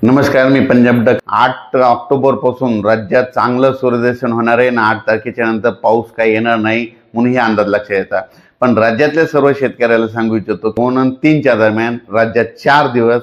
नमस्कार, मी Punjab duck. 8 October पासून राज्यात चांगलं सूर्यदर्शन होणार आहे आणि 8 तारखेच्या नंतर पाऊस काही येणार नाही म्हणून हे अंदाज लक्षात येतात। पण राज्यातल्या सर्व शेतकऱ्याला सांगू इच्छितो 2 आणि 3च्या दरम्यान राज्यात 4 दिवस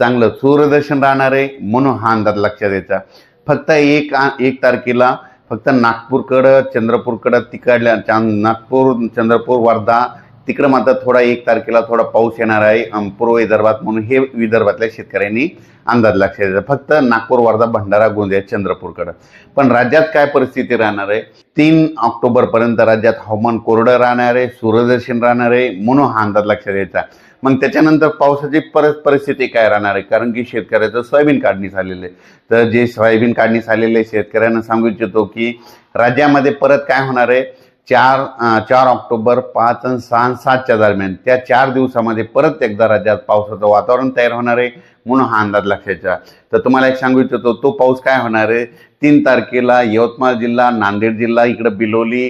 चांगलं सूर्यदर्शन राहणार आहे म्हणून हा अंदाज लक्षात येतात। फक्त एक तारखेला फक्त नागपूरकडे चंद्रपूरकडे तिकडल्या नागपूर चंद्रपूर वर्धा तिकडे मात्र थोडा 1 तारखेला थोडा पाऊस येणार आहे पूर्व विदर्भात म्हणून हे विदर्भातल्या शेतकऱ्यांनी अंदाज लक्षात येतात। फक्त नागपूर वर्धा भंडारा गोंदिया चंद्रपूरकडे। पण राज्यात काय परिस्थिती राहणार आहे 3 ऑक्टोबर पर्यंत राज्यात हवामान कोरडं राहणार आहे, सूर्यदर्शन राहणार आहे म्हणून हा अंदाज लक्षात यायचा। मग त्याच्यानंतर पावसाची परिस्थिती काय राहणार आहे, कारण की शेतकऱ्याचं सोयाबीन काढणी झालेलं आहे। तर जे सोयाबीन काढणी झालेले शेतकऱ्यांना सांगू इच्छितो की राज्यामध्ये परत काय होणार आहे 4 ऑक्टोबर 5 आणि 6 आणि 7च्या दरम्यान त्या 4 दिवसामध्ये परत एकदा राज्यात पावसाचं वातावरण तयार होणार आहे म्हणून हा अंदाज लक्षात। तर तुम्हाला एक सांगू इच्छितो तो पाऊस काय होणार आहे 3 तारखेला यवतमाळ जिल्हा, नांदेड जिल्हा, इकडे बिलोली,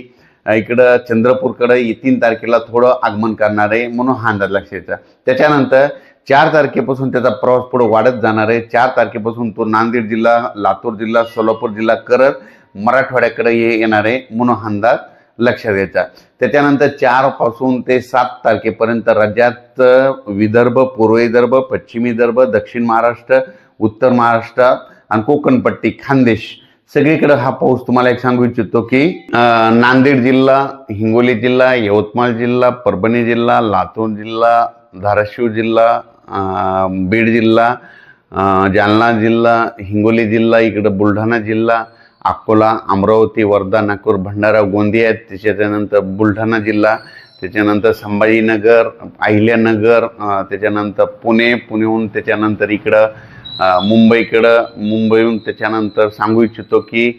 इकडं चंद्रपूरकडे 3 तारखेला थोडं आगमन करणार आहे म्हणून हा अंदाज लक्षात। त्याच्यानंतर 4 तारखेपासून त्याचा प्रवास पुढे वाढत जाणार आहे। 4 तारखेपासून तो नांदेड जिल्हा, लातूर जिल्हा, सोलापूर जिल्हा करत मराठवाड्याकडे येणार आहे म्हणून हा अंदाज लक्षात यायचा। त्याच्यानंतर 4 पासून ते 7 तारखेपर्यंत राज्यात विदर्भ, पूर्व विदर्भ, पश्चिम विदर्भ, दक्षिण महाराष्ट्र, उत्तर महाराष्ट्र आणि कोकणपट्टी, खानदेश सगळीकडे हा पाऊस तुम्हाला एक सांगू इच्छितो की नांदेड जिल्हा, हिंगोली जिल्हा, यवतमाळ जिल्हा, परभणी जिल्हा, लातूर जिल्हा, धाराशिव जिल्हा, बीड जिल्हा, जालना जिल्हा, हिंगोली जिल्हा, इकडे बुलढाणा जिल्हा, अकोला, अमरावती, वर्धा, नागपूर, भंडारा, गोंदिया, त्याच्यानंतर बुलढाणा जिल्हा, त्याच्यानंतर संभाजीनगर, अहिल्यानगर, त्याच्यानंतर पुण्याहून त्याच्यानंतर इकडं मुंबईहून त्याच्यानंतर सांगू इच्छितो की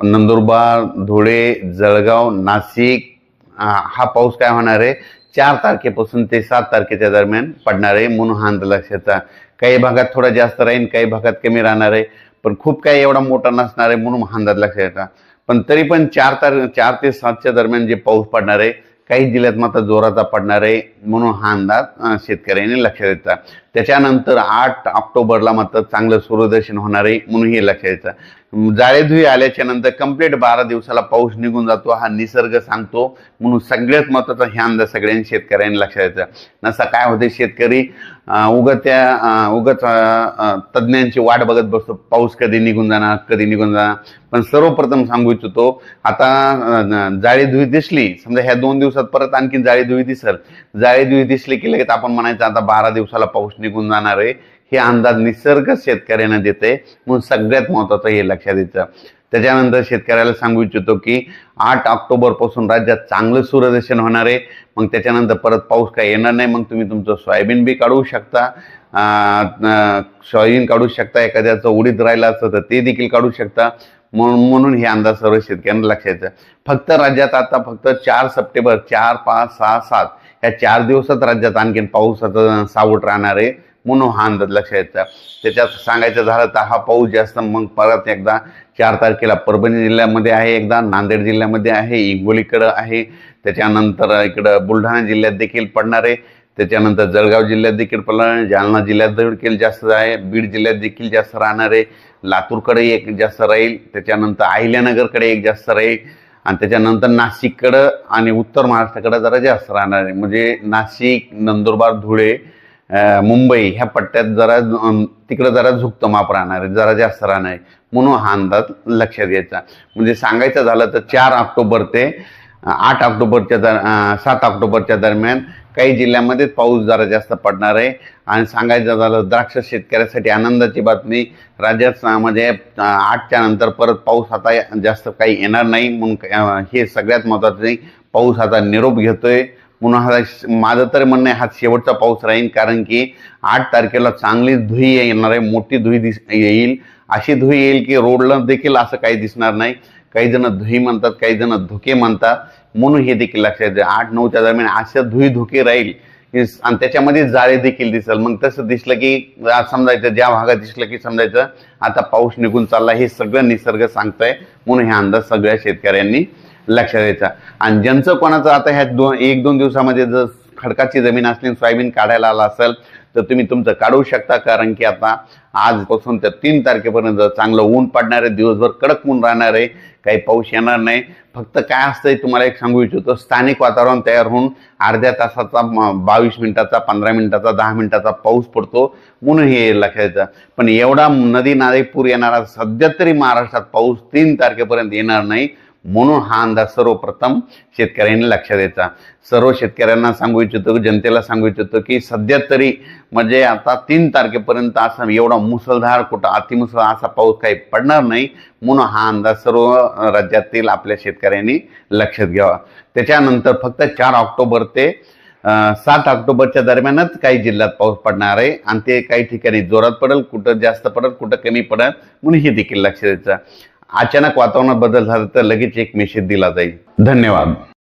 नंदुरबार, धुळे, जळगाव, नाशिक हा पाऊस काय होणार आहे 4 तारखेपासून ते 7 तारखेच्या दरम्यान पडणार आहे म्हणून हा अंदाज लक्षात। काही भागात थोडा जास्त राहील, काही भागात कमी राहणार आहे, पण खूप काही एवढा मोठा नसणार आहे म्हणून हा अंदाज लक्षात येतात। पण तरी पण 4 ते 7च्या दरम्यान जे पाऊस पडणार आहे काही जिल्ह्यात मात्र जोराचा पडणार आहे म्हणून हा अंदाज शेतकऱ्यांनी लक्षात येतात। त्याच्यानंतर 8 ऑक्टोबरला मात्र चांगलं सूर्यदर्शन होणार आहे म्हणून हे लक्षात येतं। जाळेधुई आल्याच्या नंतर कंप्लीट 12 दिवसाला पाऊस निघून जातो हा निसर्ग सांगतो म्हणून सगळ्यात महत्त्वाचा हे अंदाज सगळ्यांनी शेतकऱ्यांनी लक्षात येतं। नसा काय होते शेतकरी उगत तज्ज्ञांची वाट बघत बसतो पाऊस कधी निघून जाणार। पण सर्वप्रथम सांगू इच्छितो आता जाळीधुई दिसली समजा ह्या 2 दिवसात परत आणखी जाळीधुई दिसली की लगेच आपण म्हणायचं आता 12 दिवसाला पाऊस निघून जाणार आहे हे अंदाज निसर्ग शेतकऱ्यांना देते म्हणून सगळ्यात महत्त्वाचं हे लक्षात येतं। त्याच्यानंतर शेतकऱ्याला सांगू इच्छितो की 8 ऑक्टोबर पासून राज्यात चांगलं सूर्यदर्शन होणार आहे। मग त्याच्यानंतर परत पाऊस काही येणार नाही, मग तुम्ही तुमचं सोयाबीन बी काढू शकता, एखाद्याचं उडीद राहिलं असतं तर ते देखील काढू शकता म्हणून हे अंदाज सर्व शेतकऱ्यांना लक्षात येतं। फक्त राज्यात आता फक्त 4 सप्टेंबर 4, 5, 6, 7 या 4 दिवसात राज्यात आणखीन पाऊसाचं सावट राहणार आहे म्हणून हा अंदाज लक्षात येतं। त्याच्यात सांगायचं झालं तर हा पाऊस जास्त मग परत एकदा 4 तारखेला परभणी जिल्ह्यामध्ये आहे, एकदा नांदेड जिल्ह्यामध्ये आहे, हिंगोलीकडं आहे, त्याच्यानंतर इकडं बुलढाणा जिल्ह्यात देखील पडणार आहे, त्याच्यानंतर जळगाव जिल्ह्यात देखील पडणार आहे, जालना जिल्ह्यात देखील जास्त आहे, बीड जिल्ह्यात देखील जास्त राहणार आहे, लातूरकडे एक जास्त राहील, त्याच्यानंतर अहिल्यानगरकडे एक जास्त राहील आणि त्याच्यानंतर नाशिककडं आणि उत्तर महाराष्ट्राकडे जरा जास्त राहणार आहे। म्हणजे नाशिक, नंदुरबार, धुळे, मुंबई ह्या पट्ट्यात जरा तिकडं जरा झुकतं माप राहणार आहे, जरा जास्त राहणार आहे म्हणून हा अंदाज लक्षात घ्यायचा। म्हणजे सांगायचं झालं तर 4 ऑक्टोबर ते 7 ऑक्टोबरच्या दरम्यान काही जिल्ह्यामध्ये पाऊस जरा जास्त पडणार आहे। आणि सांगायचं झालं द्राक्ष शेतकऱ्यासाठी आनंदाची बातमी राज्यात म्हणजे 8च्या नंतर परत पाऊस आता जास्त काही येणार नाही म्हणून हे सगळ्यात महत्त्वाचं पाऊस आता निरोप घेतोय म्हणून हा माझं तर म्हणणं आहे हा शेवटचा पाऊस राहील, कारण की 8 तारखेला चांगली धुई येणार आहे, मोठी धुई येईल, अशी धुई येईल की रोडला देखील असं काही दिसणार नाही। काही जण धुई म्हणतात, काही जण धुके म्हणतात म्हणून हे देखील लक्षात येतं। 8-9च्या दरम्यान अशा धुके राहील आणि त्याच्यामध्ये जाळे देखील दिसेल। मग तसं दिसलं की समजायचं ज्या भागात दिसलं की समजायचं आता पाऊस निघून चालला हे सगळं निसर्ग सांगतंय म्हणून हे अंदाज सगळ्या शेतकऱ्यांनी लक्षात द्यायचा। आणि ज्यांचं कोणाचं आता ह्या 1-2 दिवसामध्ये जर खडकाची जमीन असली सोयाबीन काढायला आला असेल तर तुम्ही तुमचं काढू शकता, कारण की आता आजपासून ते 3 तारखेपर्यंत चांगलं ऊन पडणार आहे, दिवसभर कडक ऊन राहणार आहे, काही पाऊस येणार नाही. फक्त काय असतंय तुम्हाला एक सांगू इच्छितो, स्थानिक वातावरण तयार होऊन अर्ध्या तासाचा 22 मिनिटाचा 15 मिनिटाचा 10 मिनिटाचा पाऊस पडतो म्हणून हे लक्षात येतं. पण एवढा नदी नाले पूर येणारा सध्या तरी महाराष्ट्रात पाऊस 3 तारखेपर्यंत येणार नाही, म्हणून हा अंदाज सर्वप्रथम शेतकऱ्यांनी लक्षात द्यायचा. सर्व शेतकऱ्यांना सांगू इच्छितो, जनतेला सांगू इच्छितो की सध्या तरी म्हणजे आता 3 तारखेपर्यंत असा एवढा मुसळधार कुठं अतिमुसळधार असा पाऊस काही पडणार नाही, म्हणून हा अंदाज सर्व राज्यातील आपल्या शेतकऱ्यांनी लक्षात घ्यावा. त्याच्यानंतर फक्त 4 ऑक्टोबर ते 7 ऑक्टोबरच्या दरम्यानच काही जिल्ह्यात पाऊस पडणार आहे आणि ते काही ठिकाणी जोरात पडेल, कुठं जास्त पडेल, कुठं कमी पडेल, म्हणून हे देखील लक्षात द्यायचं. अचानक वातावरणात बदल झाला तर लगेच एक मेसेज दिला जाईल. धन्यवाद.